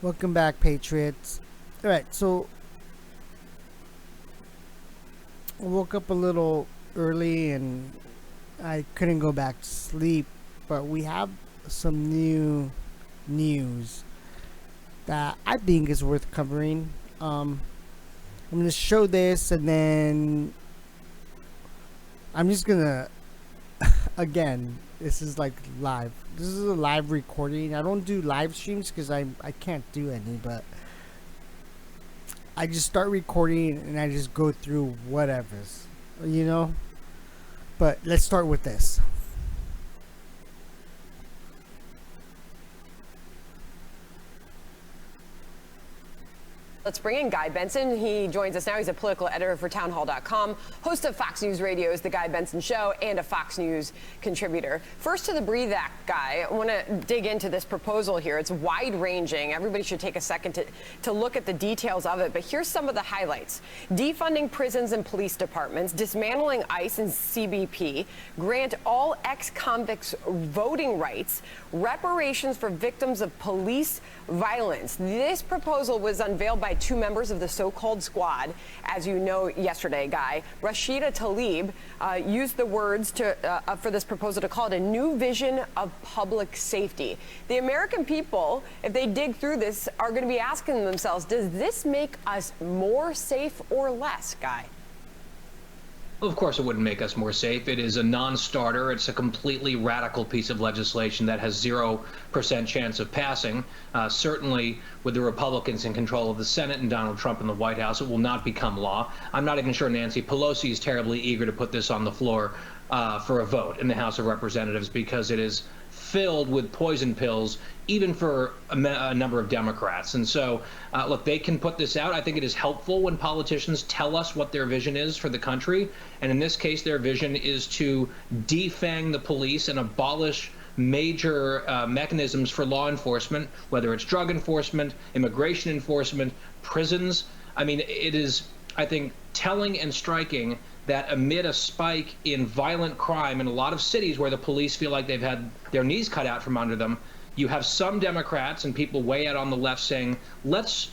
Welcome back, Patriots. All right, so I woke up a little early and I couldn't go back to sleep, but we have some new news that I think is worth covering. I'm gonna show this and then I'm just gonna again. This is like live. This is a live recording. I don't do live streams because I can't do any, but I just start recording and I just go through whatever's, you know. But let's start with this. Let's bring in Guy Benson. He joins us now. He's a political editor for townhall.com, host of Fox News Radio's The Guy Benson Show, and a Fox News contributor. First to the Breathe Act, Guy. I want to dig into this proposal here. It's wide-ranging. Everybody should take a second to look at the details of it. But here's some of the highlights. Defunding prisons and police departments, dismantling ICE and CBP, grant all ex-convicts voting rights, reparations for victims of police violence. This proposal was unveiled by two members of the so-called squad, as you know, yesterday, Guy. Rashida Tlaib used the words for this proposal to call it a new vision of public safety. The American people, if they dig through this, are going to be asking themselves, does this make us more safe or less, Guy? Well, of course, it wouldn't make us more safe. It is a non-starter. It's a completely radical piece of legislation that has 0% chance of passing. Certainly, with the Republicans in control of the Senate and Donald Trump in the White House, it will not become law. I'm not even sure Nancy Pelosi is terribly eager to put this on the floor for a vote in the House of Representatives because it is filled with poison pills, even for a number of Democrats. And so, look, they can put this out. I think it is helpful when politicians tell us what their vision is for the country. And in this case, their vision is to defang the police and abolish major mechanisms for law enforcement, whether it's drug enforcement, immigration enforcement, prisons. I mean, it is, I think, telling and striking that amid a spike in violent crime in a lot of cities where the police feel like they've had their knees cut out from under them, you have some Democrats and people way out on the left saying, let's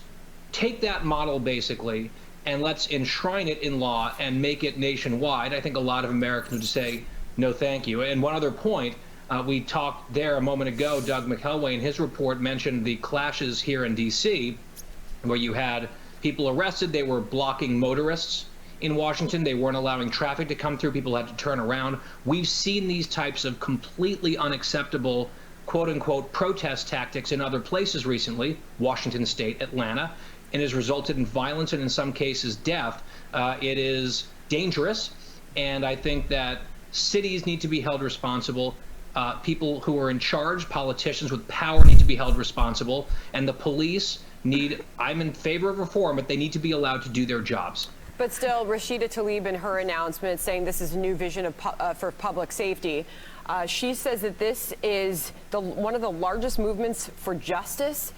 take that model basically and let's enshrine it in law and make it nationwide. I think a lot of Americans would say, no, thank you. And one other point, we talked there a moment ago, Doug McElway in his report mentioned the clashes here in D.C. where you had people arrested. They were blocking motorists in Washington. They weren't allowing traffic to come through. People had to turn around. We've seen these types of completely unacceptable, quote unquote, protest tactics in other places recently, Washington State, Atlanta, and has resulted in violence and in some cases death. It is dangerous. And I think that cities need to be held responsible. People who are in charge, politicians with power, need to be held responsible. And the police need, I'm in favor of reform, but they need to be allowed to do their jobs. But still, Rashida Tlaib in her announcement saying this is a new vision for public safety. She says that this is one of the largest movements for justice.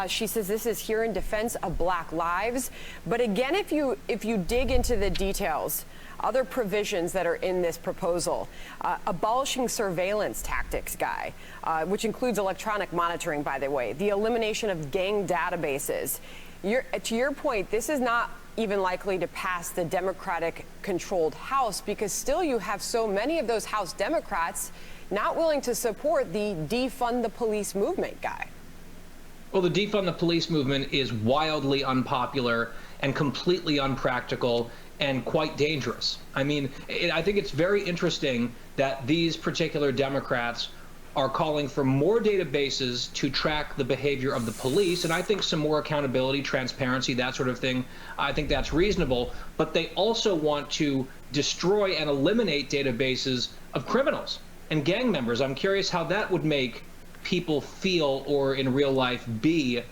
She says this is here in defense of Black lives. But again, if you dig into the details, other provisions that are in this proposal, abolishing surveillance tactics, Guy, which includes electronic monitoring, by the way, the elimination of gang databases. To your point, this is not even likely to pass the Democratic-controlled House because still you have so many of those House Democrats not willing to support the defund the police movement, Guy. Well, the defund the police movement is wildly unpopular and completely unpractical and quite dangerous. I mean, I think it's very interesting that these particular Democrats are calling for more databases to track the behavior of the police. And I think some more accountability, transparency, that sort of thing, I think that's reasonable. But they also want to destroy and eliminate databases of criminals and gang members. I'm curious how that would make people feel or in real life be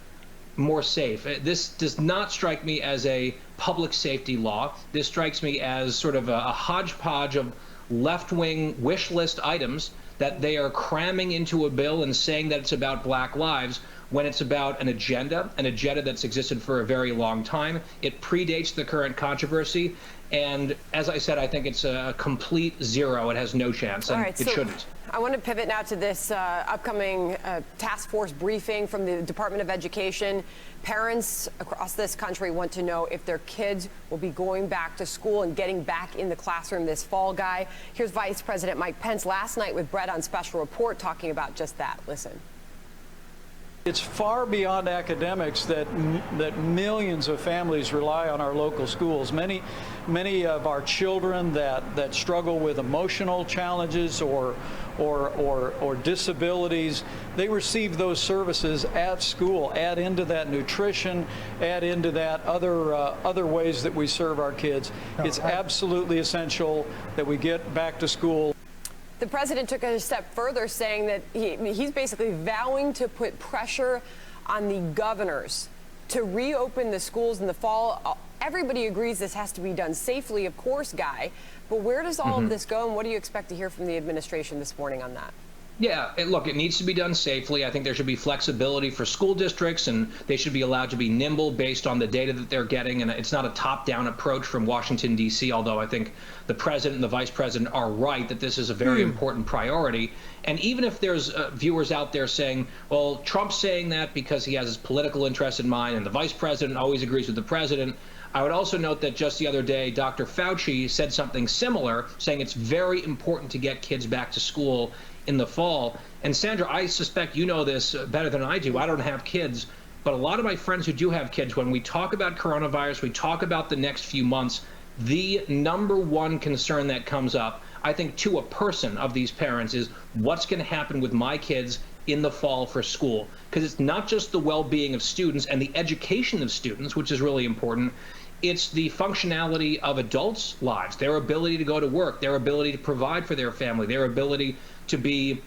more safe. This does not strike me as a public safety law. This strikes me as sort of a hodgepodge of left-wing wish list items that they are cramming into a bill and saying that it's about Black lives when it's about an agenda that's existed for a very long time. It predates the current controversy. And as I said, I think it's a complete zero. It has no chance, and it shouldn't. I want to pivot now to this upcoming task force briefing from the Department of Education. Parents across this country want to know if their kids will be going back to school and getting back in the classroom this fall, Guy. Here's Vice President Mike Pence last night with Brett on Special Report talking about just that. Listen. It's far beyond academics that millions of families rely on our local schools. Many of our children that struggle with emotional challenges or disabilities, they receive those services at school. Add into that nutrition, add into that other ways that we serve our kids. It's absolutely essential that we get back to school. The president took it a step further, saying that he's basically vowing to put pressure on the governors to reopen the schools in the fall. Everybody agrees this has to be done safely, of course, Guy. But where does all of this go, and what do you expect to hear from the administration this morning on that? Yeah, look, it needs to be done safely. I think there should be flexibility for school districts, and they should be allowed to be nimble based on the data that they're getting. And it's not a top-down approach from Washington, D.C., although I think the president and the vice president are right that this is a very important priority. And even if there's viewers out there saying, well, Trump's saying that because he has his political interest in mind, and the vice president always agrees with the president, I would also note that just the other day, Dr. Fauci said something similar, saying it's very important to get kids back to school in the fall. And Sandra, I suspect you know this better than I do. I don't have kids, but a lot of my friends who do have kids, when we talk about coronavirus, we talk about the next few months, the number one concern that comes up, I think, to a person of these parents is what's going to happen with my kids in the fall for school. Because it's not just the well-being of students and the education of students, which is really important. It's the functionality of adults' lives, their ability to go to work, their ability to provide for their family, their ability to be,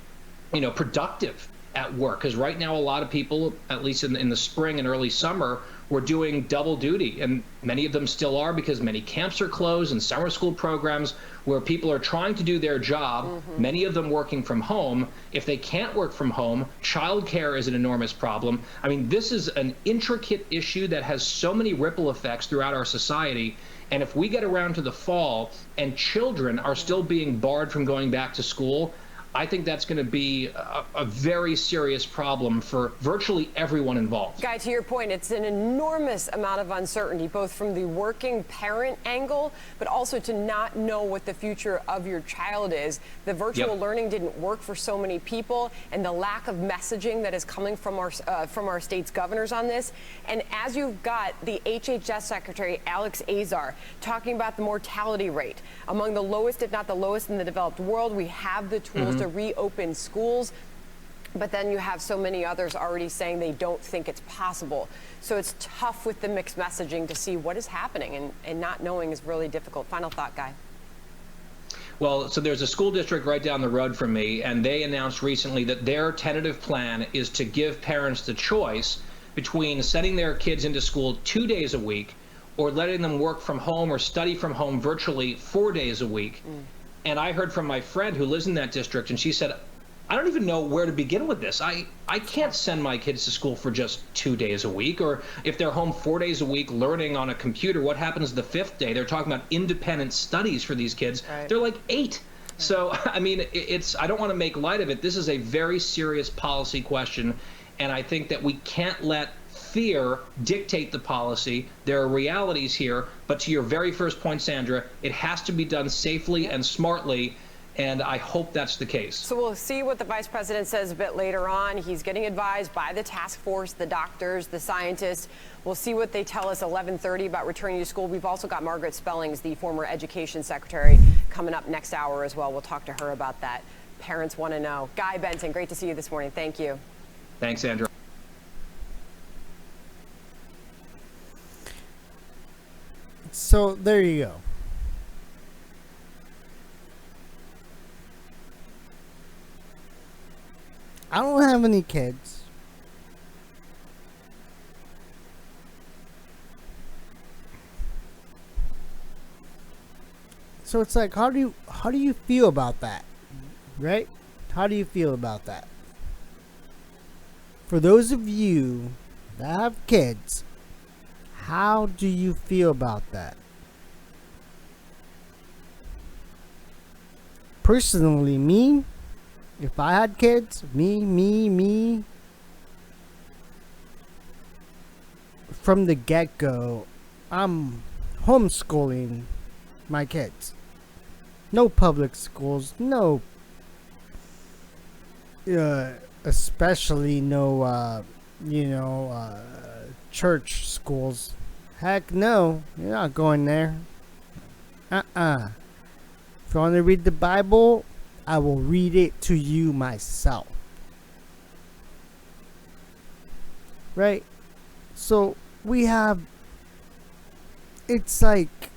productive at work. Because right now, a lot of people, at least in the spring and early summer, were doing double duty, and many of them still are, because many camps are closed and summer school programs where people are trying to do their job, many of them working from home. If they can't work from home, childcare is an enormous problem. I mean, this is an intricate issue that has so many ripple effects throughout our society. And if we get around to the fall and children are still being barred from going back to school, I think that's going to be a very serious problem for virtually everyone involved. Guy, to your point, it's an enormous amount of uncertainty, both from the working parent angle, but also to not know what the future of your child is. The virtual learning didn't work for so many people, and the lack of messaging that is coming from our state's governors on this. And as you've got the HHS Secretary Alex Azar talking about the mortality rate among the lowest, if not the lowest, in the developed world, we have the tools to reopen schools, but then you have so many others already saying they don't think it's possible. So it's tough with the mixed messaging to see what is happening, and not knowing is really difficult. Final thought, Guy. Well, so there's a school district right down the road from me, and they announced recently that their tentative plan is to give parents the choice between sending their kids into school 2 days a week or letting them work from home or study from home virtually 4 days a week. And I heard from my friend who lives in that district, and she said, I don't even know where to begin with this. I can't send my kids to school for just 2 days a week, or if they're home 4 days a week learning on a computer, what happens the fifth day? They're talking about independent studies for these kids. Right. They're like 8. So, I mean, I don't want to make light of it. This is a very serious policy question, and I think that we can't let fear dictate the policy. There are realities here, but to your very first point, Sandra, it has to be done safely and smartly, and I hope that's the case. So we'll see what the vice president says a bit later on. He's getting advised by the task force, the doctors, the scientists. We'll see what they tell us 11:30 about returning to school. We've also got Margaret Spellings, the former education secretary, coming up next hour as well. We'll talk to her about that. Parents want to know. Guy Benson, great to see you this morning. Thank you. Thanks, Sandra. So there you go. I don't have any kids. So it's like, how do you feel about that? Right? How do you feel about that? For those of you that have kids, how do you feel about that? Personally, me, If I had kids, me, from the get-go, I'm homeschooling my kids. No public schools, no, especially no, church schools. Heck no, you're not going there. If you want to read the Bible, I will read it to you myself. Right? So we have, it's like,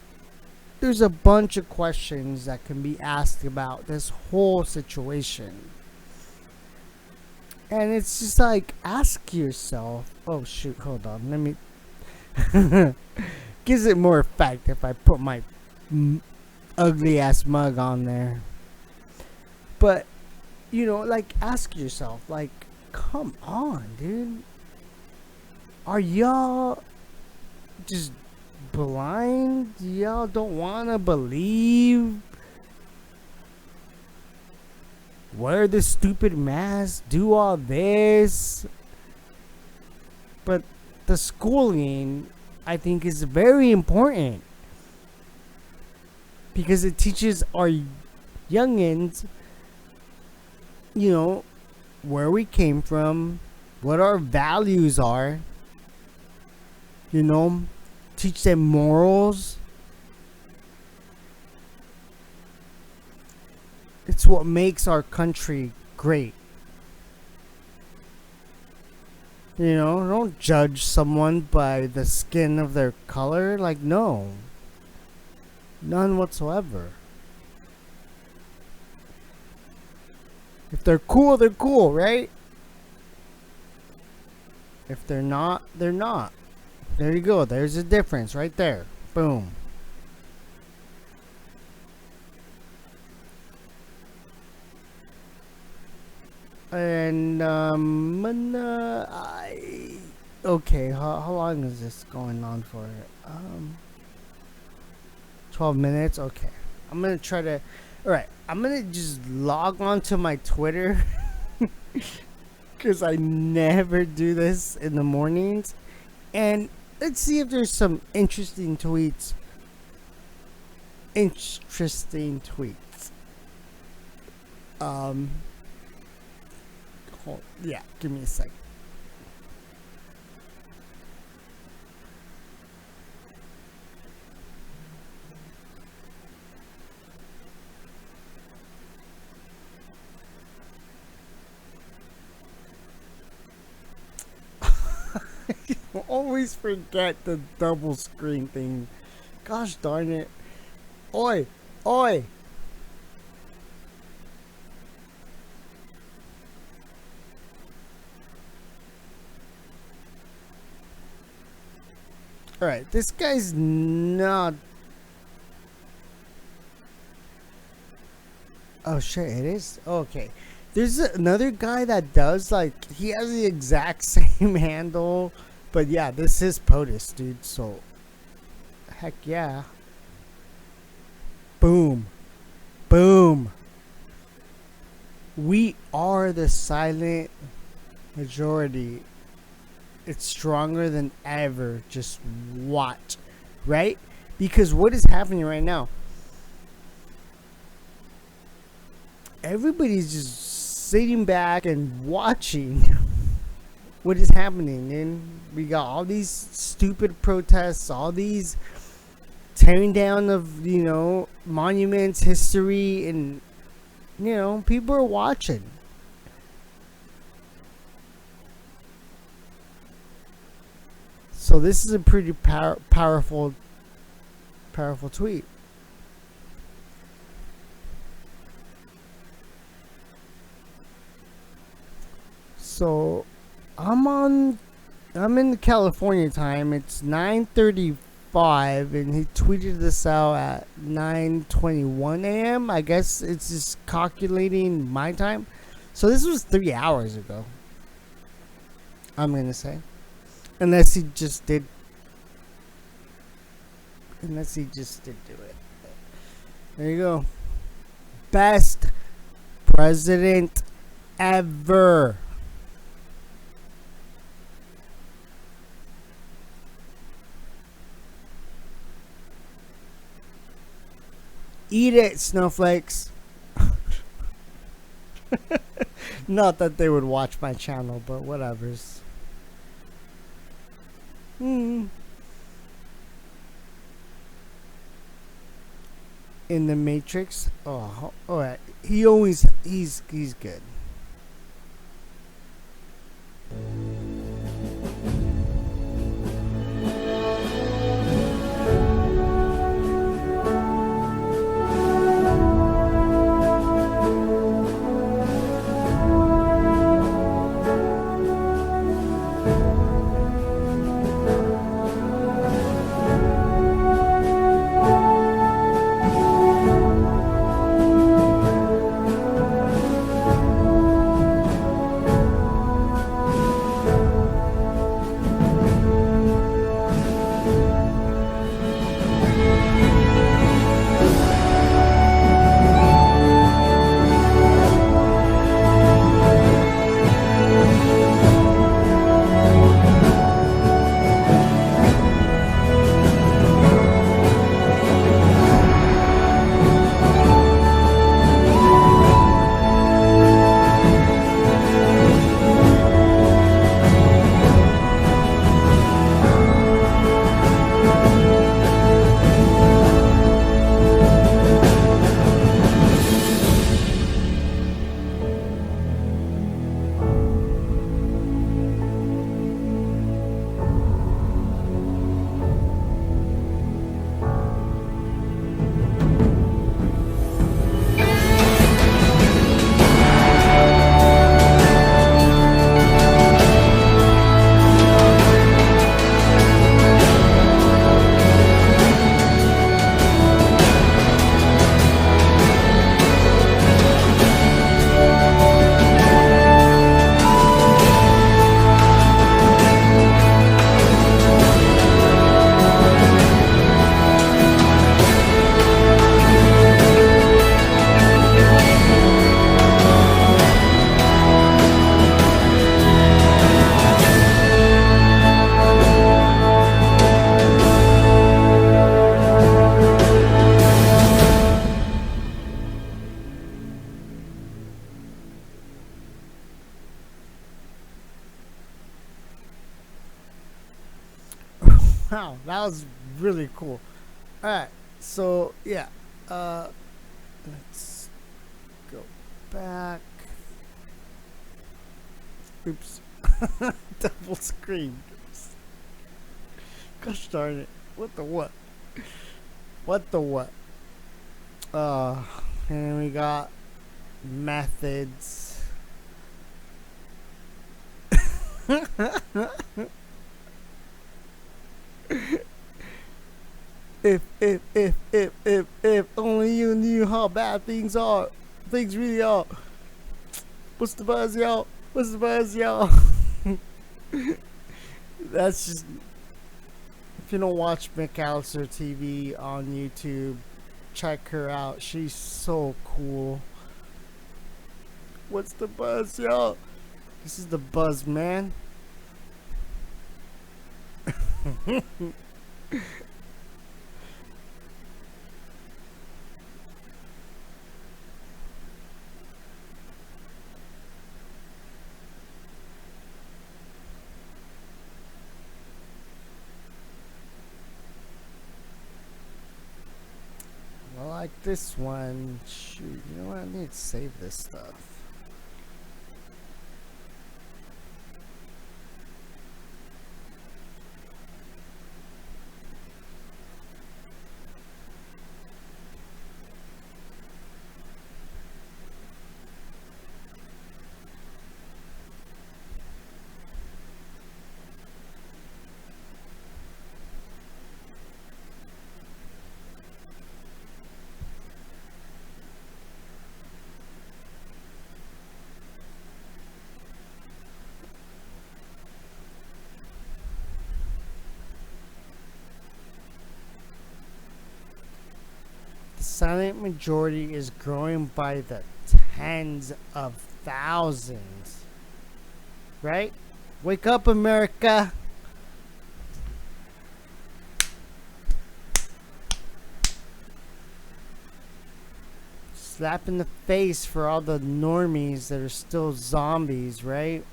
there's a bunch of questions that can be asked about this whole situation. And it's just like, ask yourself, oh shoot, hold on, let me, gives it more effect if I put my ugly ass mug on there. But, like, ask yourself, like, come on, dude. Are y'all just blind? Y'all don't want to believe? Wear the stupid mask, do all this. But the schooling, I think, is very important. Because it teaches our youngins, where we came from, what our values are. Teach them morals. It's what makes our country great. Don't judge someone by the skin of their color. Like, no. None whatsoever. If they're cool, they're cool, right? If they're not, they're not. There you go. There's a difference right there. Boom. And okay, how long is this going on for? 12 minutes. Okay, I'm gonna try to. All right, I'm gonna just log on to my Twitter because I never do this in the mornings, and let's see if there's some interesting tweets. Yeah, give me a second. Always forget the double screen thing. Gosh darn it. Oi! Oi! Alright, this guy's not... Oh shit, it is? Okay. There's another guy that does, like, he has the exact same handle. But yeah, this is POTUS, dude, so... Heck yeah. Boom. Boom. We are the silent majority. It's stronger than ever. Just watch. Right? Because what is happening right now? Everybody's just sitting back and watching what is happening. And we got all these stupid protests, all these tearing down of, monuments, history, and, people are watching. So this is a pretty powerful tweet. So I'm in California time. It's 9:35, and he tweeted this out at 9:21 a.m. I guess it's just calculating my time. So this was 3 hours ago, I'm gonna say. Unless he just did do it. There you go. Best president Ever. Eat it, snowflakes. Not that they would watch my channel, but whatevers. In the Matrix. Oh, alright. He's good. Wow, that was really cool. Alright, so yeah. Let's go back. Oops. Double screen. Gosh darn it. What the what? What the what? And we got methods. If only you knew how bad things are. Things really are. What's the buzz, y'all? What's the buzz, y'all? That's just... If you don't watch McAllister TV on YouTube, check her out. She's so cool. What's the buzz, y'all? This is the buzz, man. I like this one. Shoot, you know what? I need to save this stuff. The silent majority is growing by the tens of thousands. Right? Wake up, America. Slap in the face for all the normies that are still zombies, right?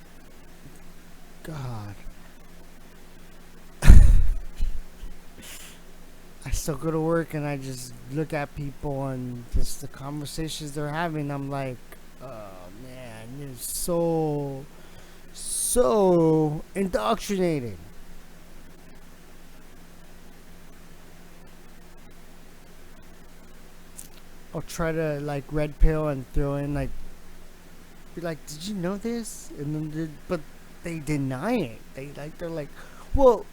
God. I still go to work and I just look at people and just the conversations they're having. I'm like, oh man, you're so indoctrinated. I'll try to like red pill and throw in like, be like, did you know this? And then, but they deny it. They're like, well,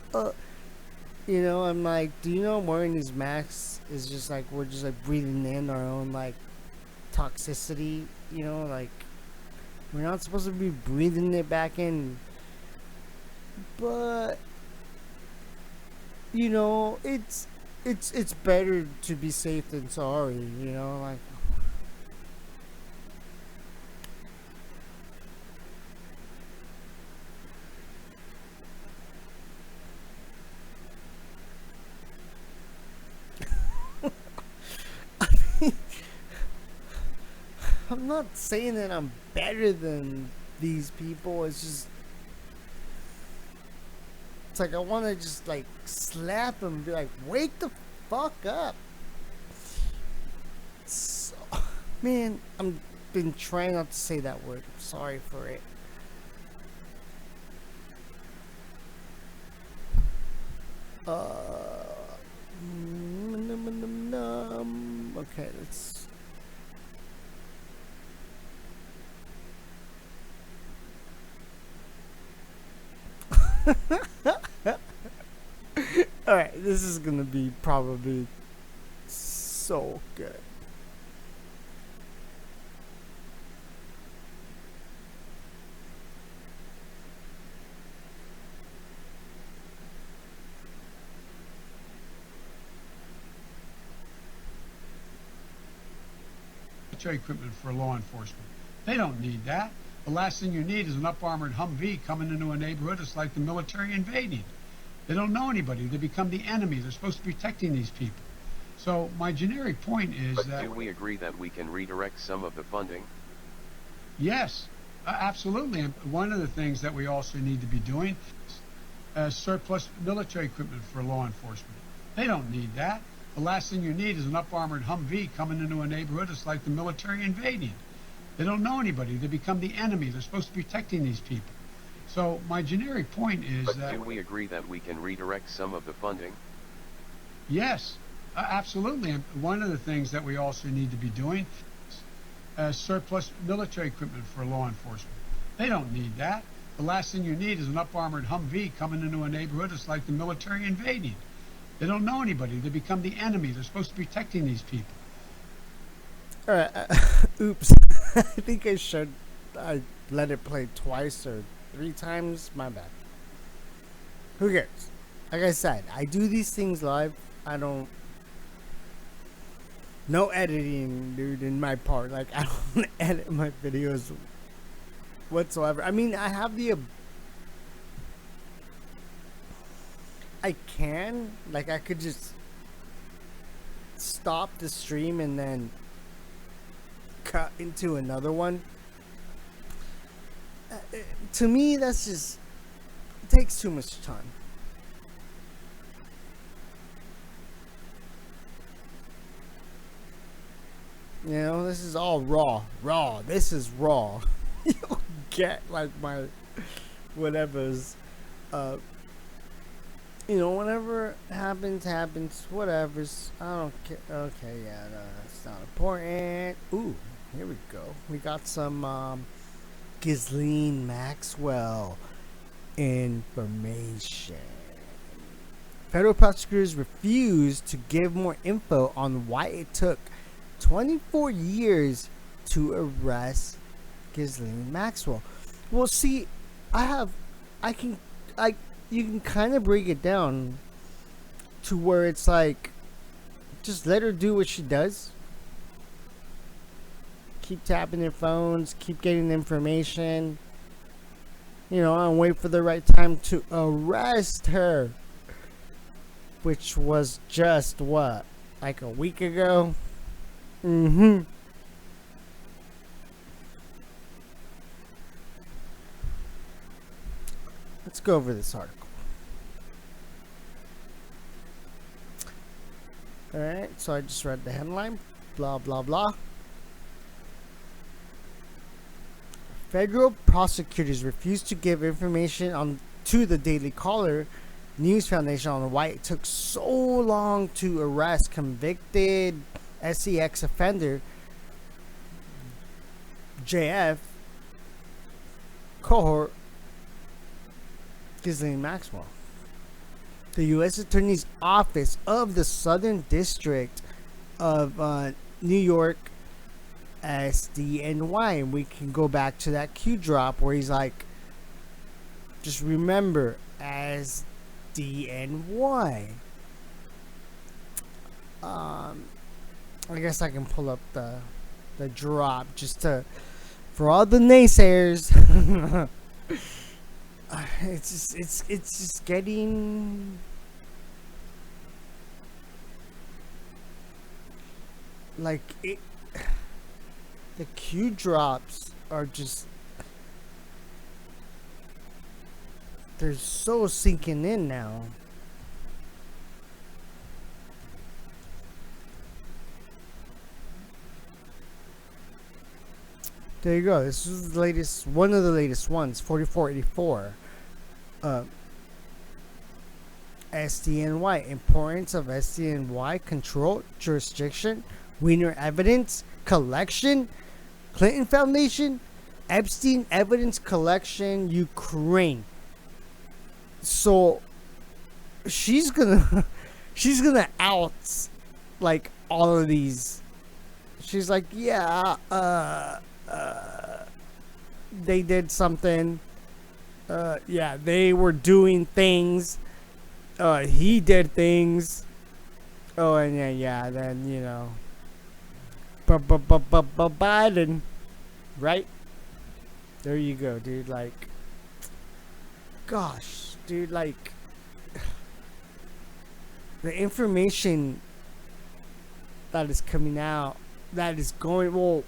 you know, I'm like, do you know wearing these masks is just like we're just like breathing in our own like toxicity, you know, like we're not supposed to be breathing it back in. But you know, it's better to be safe than sorry, you know, like I'm not saying that I'm better than these people. It's just, it's like I want to just like slap them and be like, wake the fuck up. So, man, I'm been trying not to say that word. I'm sorry for it. Okay, let's. Alright, this is gonna be probably so good. Military equipment for law enforcement. They don't need that. The last thing you need is an up-armored Humvee coming into a neighborhood. It's like the military invading. They don't know anybody. They become the enemy. They're supposed to be protecting these people. So my generic point is But that... do we agree that we can redirect some of the funding? Yes, absolutely. And one of the things that we also need to be doing is surplus military equipment for law enforcement. They don't need that. The last thing you need is an up-armored Humvee coming into a neighborhood. It's like the military invading. They don't know anybody. They become the enemy. They're supposed to be protecting these people. So my generic point is But that... do we agree that we can redirect some of the funding? Yes, absolutely. And one of the things that we also need to be doing is surplus military equipment for law enforcement. They don't need that. The last thing you need is an up-armored Humvee coming into a neighborhood. It's like the military invading. They don't know anybody. They become the enemy. They're supposed to be protecting these people. Alright, oops. I think I let it play twice or 3 times. My bad. Who cares? Like I said, I do these things live. I don't... No editing, dude, in my part. Like, I don't edit my videos whatsoever. I mean, I have the... I can. Like, I could just stop the stream and then cut into another one. To me, that's just... It takes too much time. You know, this is all raw. Raw. This is raw. You'll get, like, my... whatever's... You know, whatever happens, whatever's, I don't care. Okay, yeah, no, that's not important. Ooh, here we go. We got some, Ghislaine Maxwell information. Federal prosecutors refused to give more info on why it took 24 years to arrest Ghislaine Maxwell. Well, see, you can kind of break it down to where it's like, just let her do what she does. keep tapping their phones, keep getting information, and wait for the right time to arrest her, which was just what, like a week ago. Let's go over this article. Alright, so I just read the headline. Blah, blah, blah. Federal prosecutors refused to give information to the Daily Caller News Foundation on why it took so long to arrest convicted SEX offender JF cohort Ghislaine Maxwell. The U.S. Attorney's Office of the Southern District of New York, SDNY, and we can go back to that Q drop where he's like, just remember, SDNY. I guess I can pull up the drop just for all the naysayers. It's just getting like it. The Q drops are just, they're so sinking in now. There you go. This is the latest, one of the latest ones, 4484. SDNY. Importance of SDNY control, jurisdiction, Wiener evidence collection, Clinton Foundation, Epstein evidence collection, Ukraine. So she's gonna out like all of these. She's like, yeah, they did something. Yeah, they were doing things. He did things. Oh, and then Biden, right? There you go, dude. Like, gosh, dude, like, the information that is coming out, that is going, well,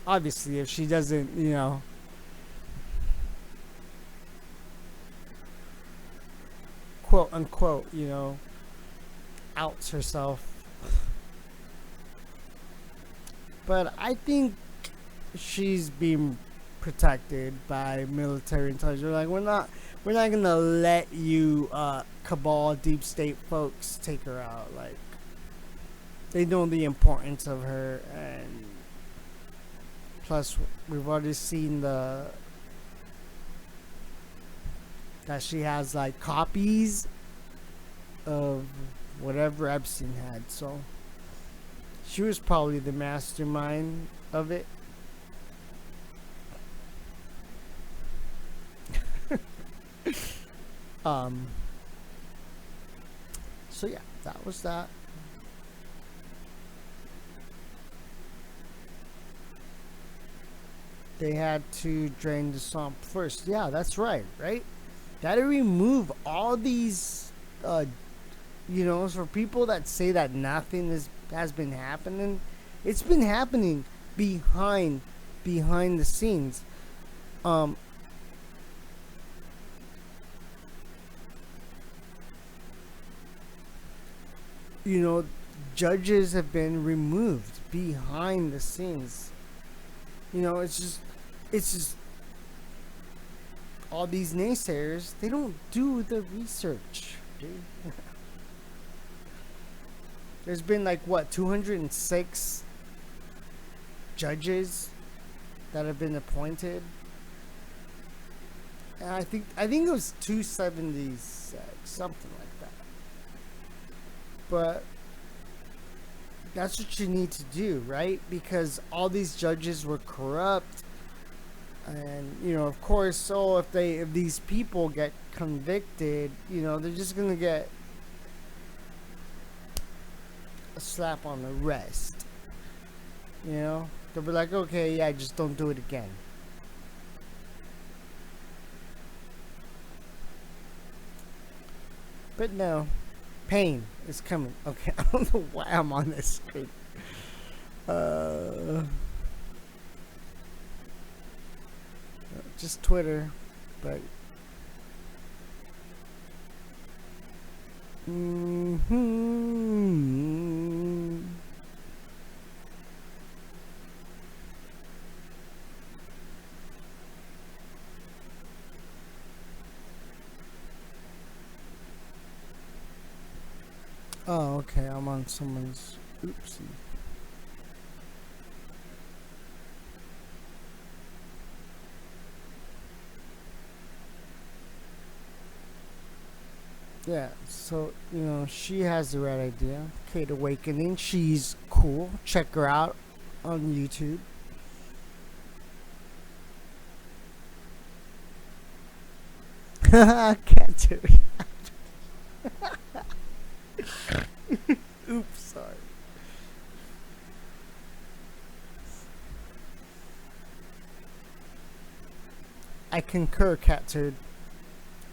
obviously, if she doesn't, quote unquote, outs herself. But I think she's being protected by military intelligence. Like, we're not gonna let you cabal deep state folks take her out. Like, they know the importance of her, and plus we've already seen that she has like copies of whatever Epstein had, so she was probably the mastermind of it. So yeah, that was that. They had to drain the swamp first. Yeah, that's right, right? Gotta remove all these, for people that say that nothing has been happening. It's been happening behind the scenes. Judges have been removed behind the scenes. It's just all these naysayers, they don't do the research, dude. There's been like 206 judges that have been appointed. And I think it was 276, something like that. But that's what you need to do, right? Because all these judges were corrupt. And of course, if these people get convicted, they're just gonna get a slap on the wrist. They'll be like, okay, yeah, just don't do it again. But no, pain is coming. Okay, I don't know why I'm on this screen. Just Twitter, but oh, okay, I'm on someone's. Oopsie. Yeah, so, she has the right idea. Kate Awakening, she's cool. Check her out on YouTube. Can't do it. Oops, sorry. I concur, Cattude.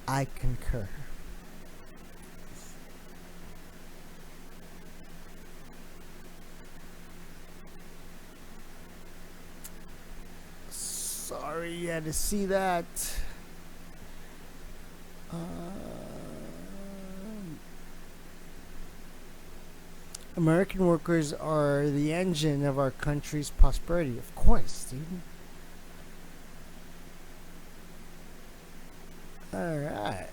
I concur. Sorry you had to see that. American workers are the engine of our country's prosperity. Of course, dude. Alright.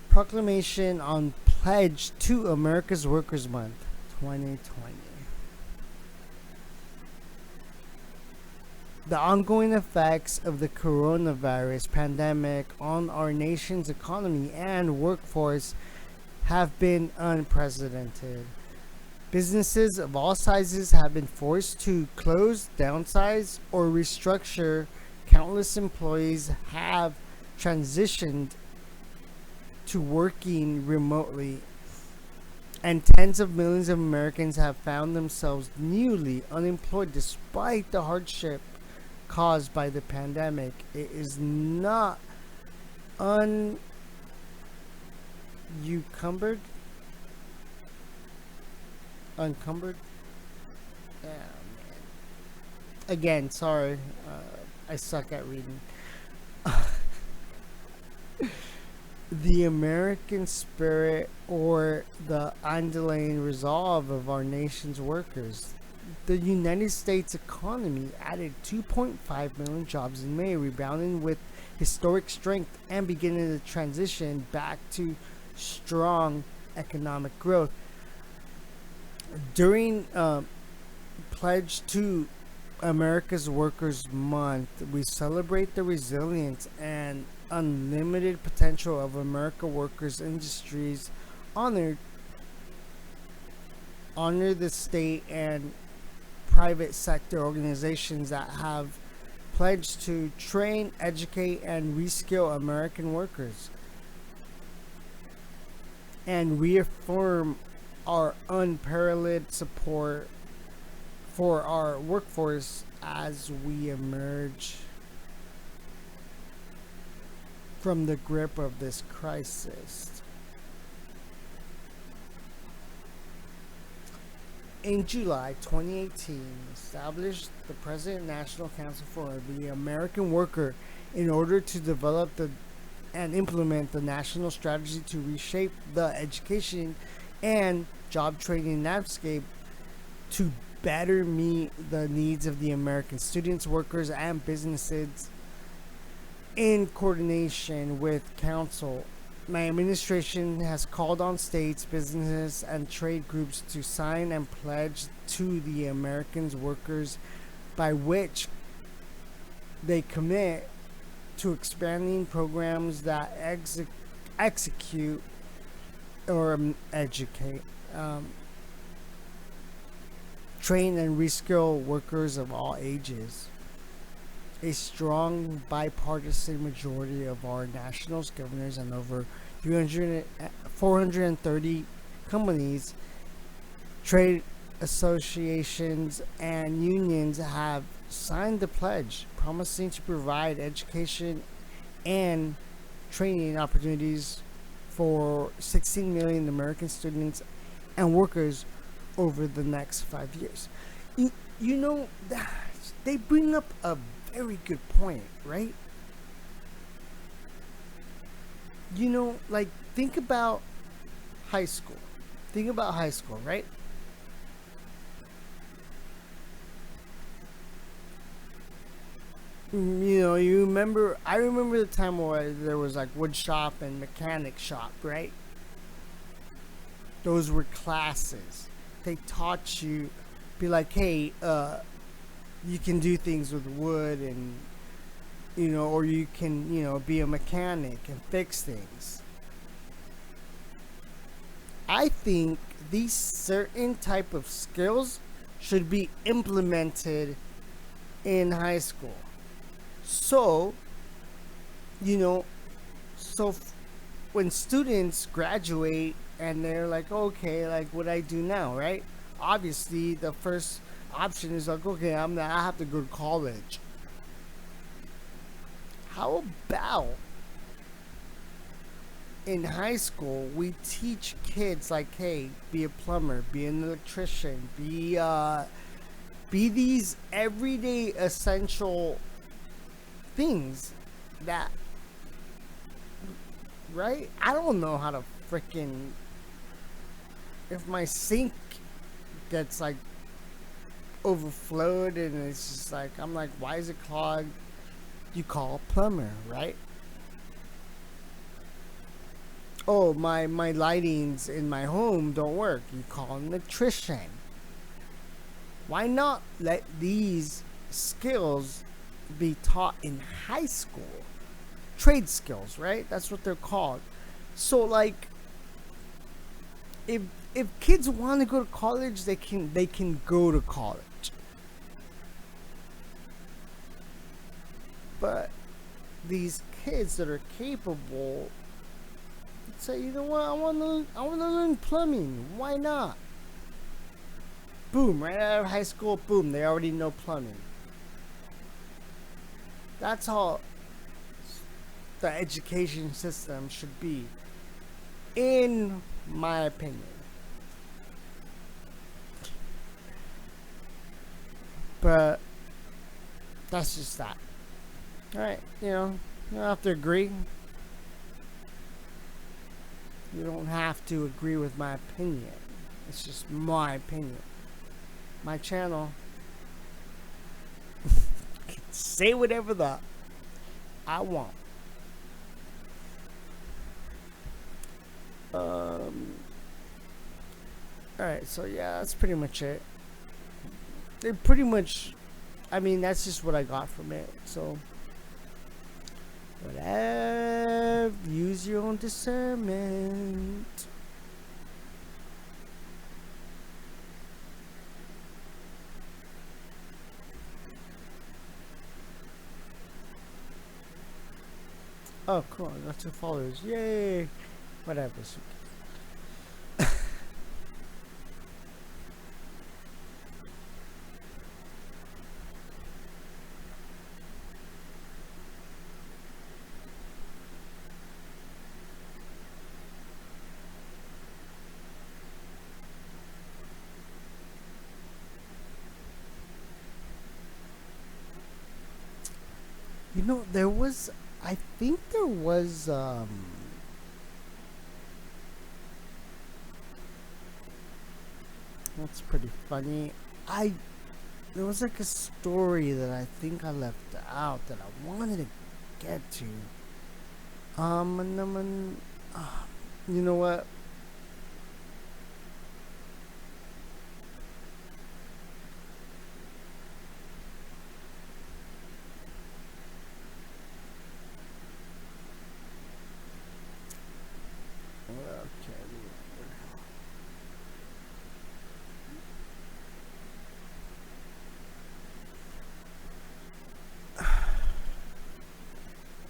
Proclamation on Pledge to America's Workers Month 2020. The ongoing effects of the coronavirus pandemic on our nation's economy and workforce have been unprecedented. Businesses of all sizes have been forced to close, downsize, or restructure. Countless employees have transitioned to working remotely, and tens of millions of Americans have found themselves newly unemployed despite the hardship caused by the pandemic. It is not uncumbered. Uncumbered? Yeah, man. Again, sorry. I suck at reading. The American spirit or the underlying resolve of our nation's workers. The United States economy added 2.5 million jobs in May, rebounding with historic strength and beginning the transition back to strong economic growth. During Pledge to America's Workers Month, we celebrate the resilience and unlimited potential of America workers industries, honor the state and private sector organizations that have pledged to train, educate, and reskill American workers, and reaffirm our unparalleled support for our workforce as we emerge from the grip of this crisis. In July 2018, established the President National Council for the American Worker in order to develop and implement the national strategy to reshape the education and job training landscape to better meet the needs of the American students, workers, and businesses. In coordination with Council, my administration has called on states, businesses, and trade groups to sign and pledge to the Americans workers, by which they commit to expanding programs that execute or educate, train, and reskill workers of all ages. a strong bipartisan majority of our nationals, governors, and over 430 companies, trade associations, and unions have signed the pledge promising to provide education and training opportunities for 16 million American students and workers over the next 5 years. You know, they bring up a very good point, right? You know, like, think about high school. Think about high school, right? You know, I remember the time where there was like wood shop and mechanic shop, right? Those were classes. They taught you, be like, hey, you can do things with wood, and, you know, or you can, you know, be a mechanic and fix things. I think these certain type of skills should be implemented in high school. So, you know, when students graduate and they're like, okay, like, what do I do now, right? Obviously, the first option is like, okay, I have to go to college. How about in high school we teach kids like, hey, be a plumber, be an electrician, be these everyday essential things that, right? I don't know how to freaking, if my sink gets like overflowed and it's just like, I'm like, why is it clogged? You call a plumber, right? Oh, my lightings in my home don't work. You call an electrician. Why not let these skills be taught in high school? Trade skills, right? That's what they're called. So, like, if kids want to go to college, they can go to college. But these kids that are capable say, you know what, I want to learn plumbing. Why not? Boom, right out of high school, boom, they already know plumbing. That's how the education system should be, in my opinion. But that's just that. Alright, you know, you don't have to agree. You don't have to agree with my opinion. It's just my opinion. My channel. Say whatever the I want. Alright, so yeah, that's pretty much it. They pretty much, I mean, that's just what I got from it. So, whatever, use your own discernment. Oh, cool, I got 2 followers. Yay! Whatever. You know, I think there was, that's pretty funny. There was like a story that I think I left out that I wanted to get to. You know what?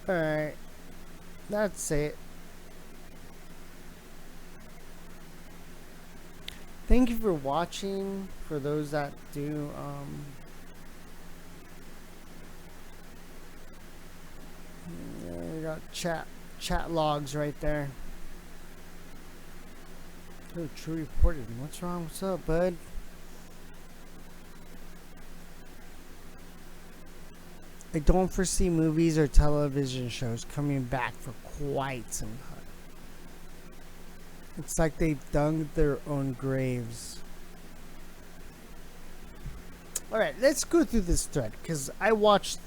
Alright. That's it. Thank you for watching. For those that do, yeah, you got chat logs right there. Oh, True reported. What's wrong? What's up, bud? I don't foresee movies or television shows coming back for quite some time. It's like they've dug their own graves. Alright, let's go through this thread, because I watched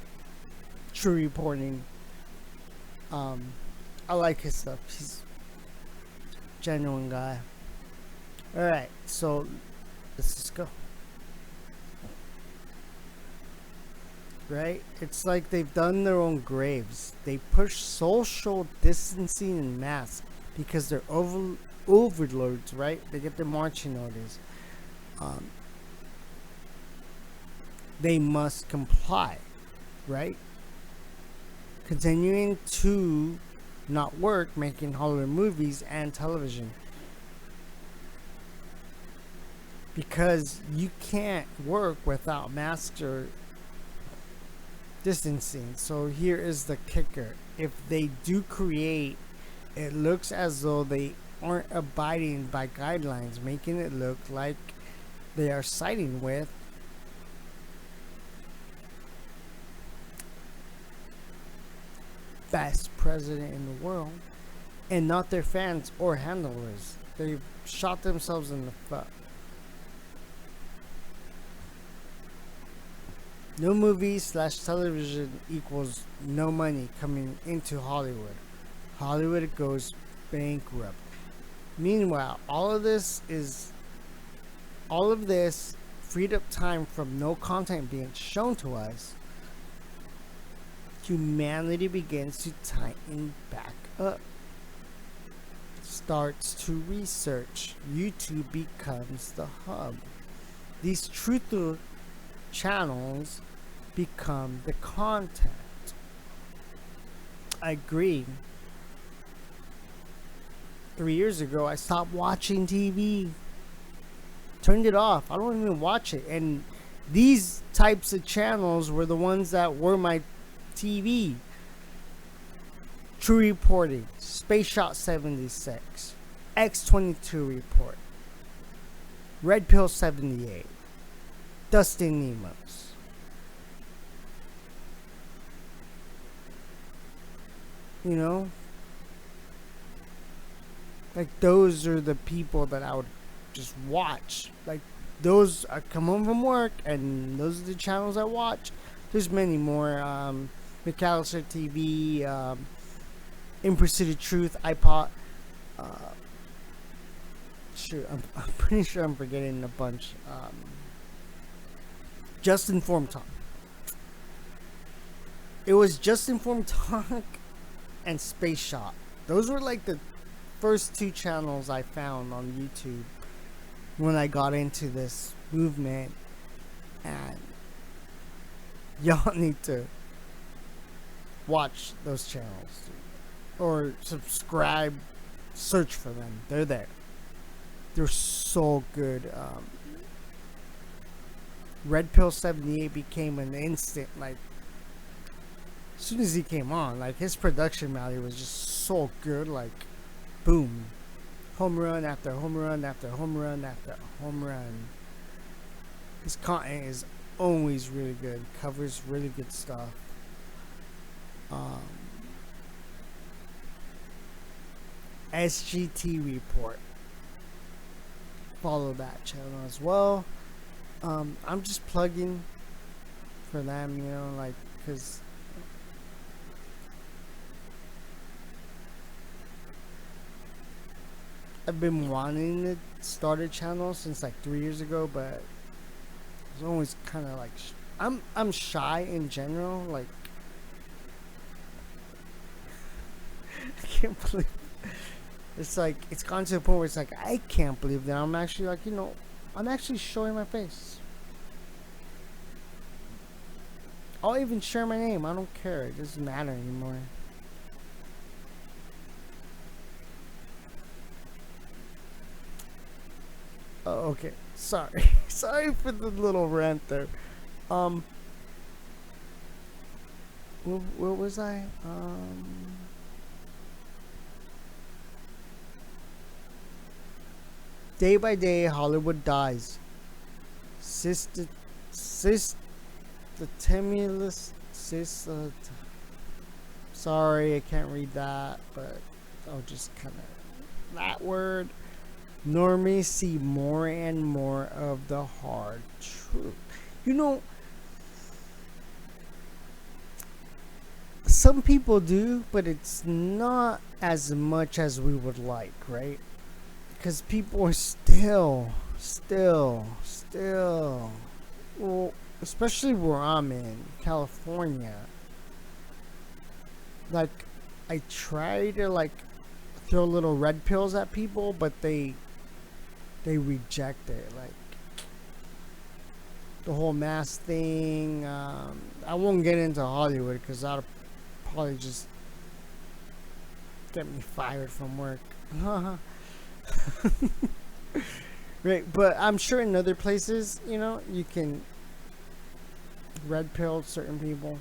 True Reporting. I like his stuff. He's a genuine guy. Alright, so let's just go. Right? It's like they've done their own graves. They push social distancing and masks because they're overlords, right? They get their marching orders. They must comply, right? Continuing to not work, making Hollywood movies and television. Because you can't work without masks or distancing. So here is the kicker. If they do create, it looks as though they aren't abiding by guidelines, making it look like they are siding with best president in the world and not their fans or handlers. They've shot themselves in the foot. No movies / television equals no money coming into Hollywood. Hollywood goes bankrupt. Meanwhile, all of this freed up time from no content being shown to us. Humanity begins to tighten back up. Starts to research. YouTube becomes the hub. These truther channels become the content. I agree. 3 years ago, I stopped watching TV. Turned it off. I don't even watch it. And these types of channels were the ones that were my TV. True Reporting, Space Shot 76, X-22 Report, Red Pill 78, Dustin Nemos. You know? Like, those are the people that I would just watch. Like, those, I come home from work, and those are the channels I watch. There's many more. McAllister TV, In Pursuit of Truth, iPod. Sure, I'm pretty sure I'm forgetting a bunch. Just Informed Talk. It was Just Informed Talk and Space Shot. Those were like the first two channels I found on YouTube when I got into this movement, and y'all need to watch those channels or subscribe, search for them. They're there. They're so good. Red Pill 78 became an instant, like, as soon as he came on, like, his production value was just so good, like, boom, home run after home run after home run after home run. His content is always really good, covers really good stuff. SGT Report, follow that channel as well. I'm just plugging for them, you know, like, because I've been wanting to start a channel since like 3 years ago, but it's always kind of like I'm shy in general. Like, I can't believe it's like it's gone to a point where it's like I can't believe that I'm actually, like, you know, I'm actually showing my face. I'll even share my name. I don't care. It doesn't matter anymore. Oh, okay. Sorry. Sorry for the little rant there. Where was I? Day by day, Hollywood dies. Sorry, I can't read that, but I'll just kind of that word. Normies see more and more of the hard truth. You know, some people do, but it's not as much as we would like, right? Because people are still, well, especially where I'm in California. Like, I try to like throw little red pills at people, but they reject it. Like the whole mask thing. I won't get into Hollywood because that'll probably just get me fired from work. Right, but I'm sure in other places, you know, you can red pill certain people.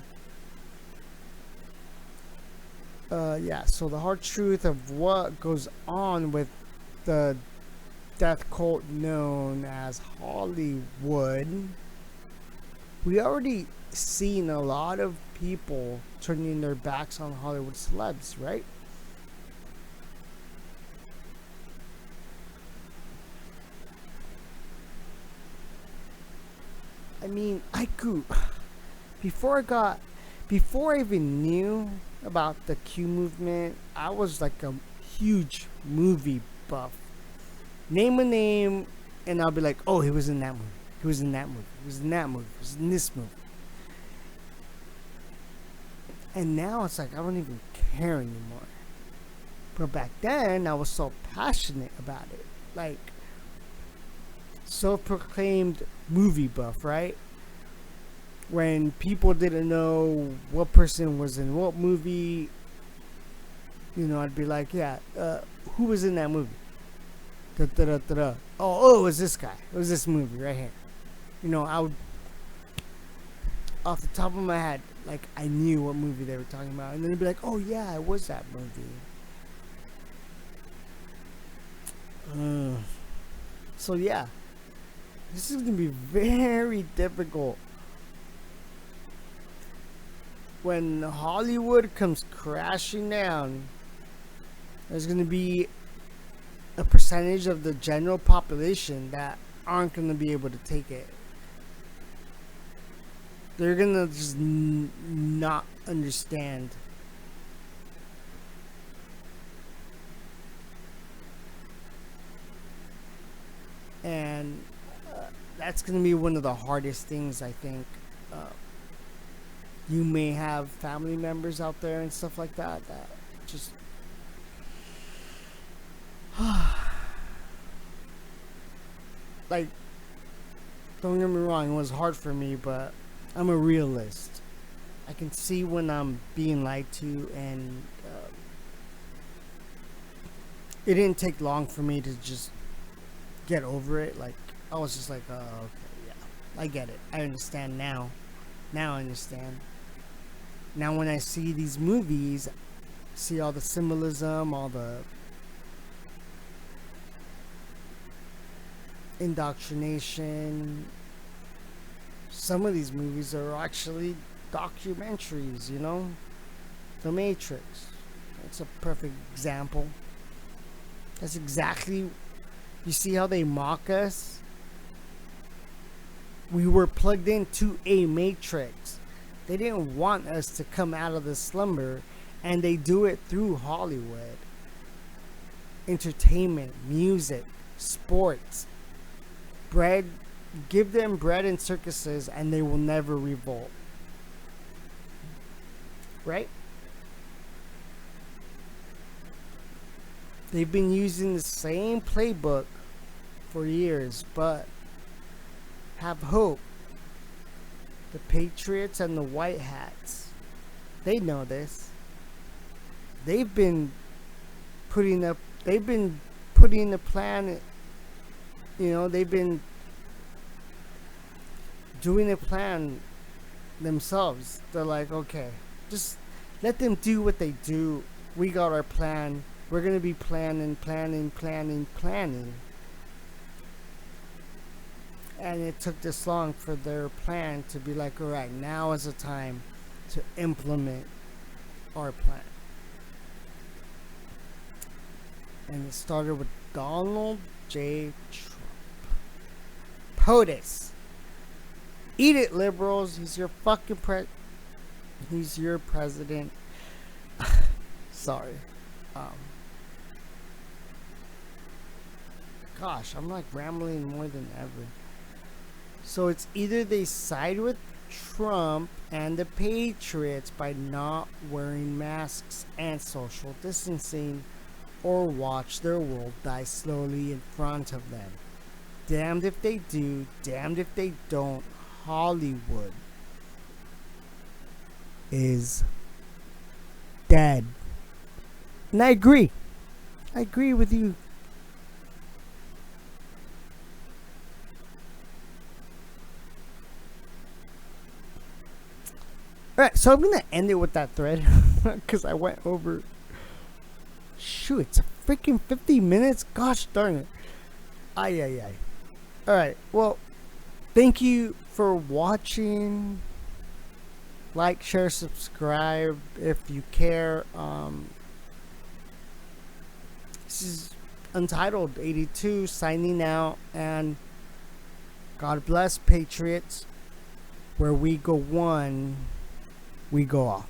Yeah, so the hard truth of what goes on with the death cult known as Hollywood. We already seen a lot of people turning their backs on Hollywood celebs, right? I mean, before I even knew about the Q movement, I was like a huge movie buff. Name a name, and I'll be like, oh, he was in that movie. He was in that movie. He was in that movie. He was in this movie. And now it's like, I don't even care anymore. But back then, I was so passionate about it. Like, self-proclaimed movie buff, right? When people didn't know what person was in what movie, you know, I'd be like, yeah, who was in that movie? Oh, it was this guy. It was this movie right here. You know, I would, off the top of my head, like, I knew what movie they were talking about. And then they'd be like, oh, yeah, it was that movie. So, yeah. This is going to be very difficult. When Hollywood comes crashing down, there's going to be a percentage of the general population that aren't going to be able to take it. They're going to just not understand. And that's going to be one of the hardest things, I think. You may have family members out there and stuff like that that just like, don't get me wrong, it was hard for me, but I'm a realist. I can see when I'm being lied to, and it didn't take long for me to just get over it. Like, I was just like, oh, okay, yeah, I get it. I understand now. Now I understand. Now when I see these movies, see all the symbolism, all the indoctrination. Some of these movies are actually documentaries, you know? The Matrix. That's a perfect example. That's exactly, you see how they mock us? We were plugged into a matrix. They didn't want us to come out of the slumber, and they do it through Hollywood. Entertainment, music, sports, bread. Give them bread and circuses, and they will never revolt. Right? They've been using the same playbook for years, but have hope. The Patriots and the White Hats, they know this. They've been putting the plan they've been doing a plan themselves. They're like, okay, just let them do what they do. We got our plan. We're going to be planning. And it took this long for their plan to be like, all right, now is the time to implement our plan. And it started with Donald J. Trump. POTUS. Eat it, liberals. He's your fucking he's your president. Sorry. Gosh, I'm like rambling more than ever. So it's either they side with Trump and the Patriots by not wearing masks and social distancing, or watch their world die slowly in front of them. Damned if they do, damned if they don't. Hollywood is dead. And I agree. I agree with you. Alright, so I'm gonna end it with that thread because I went over. Shoot, it's freaking 50 minutes. Gosh darn it. Ay. Alright, well, thank you for watching. Like, share, subscribe if you care. This is Untitled 82 signing out, and God bless, Patriots. Where we go one, we go all.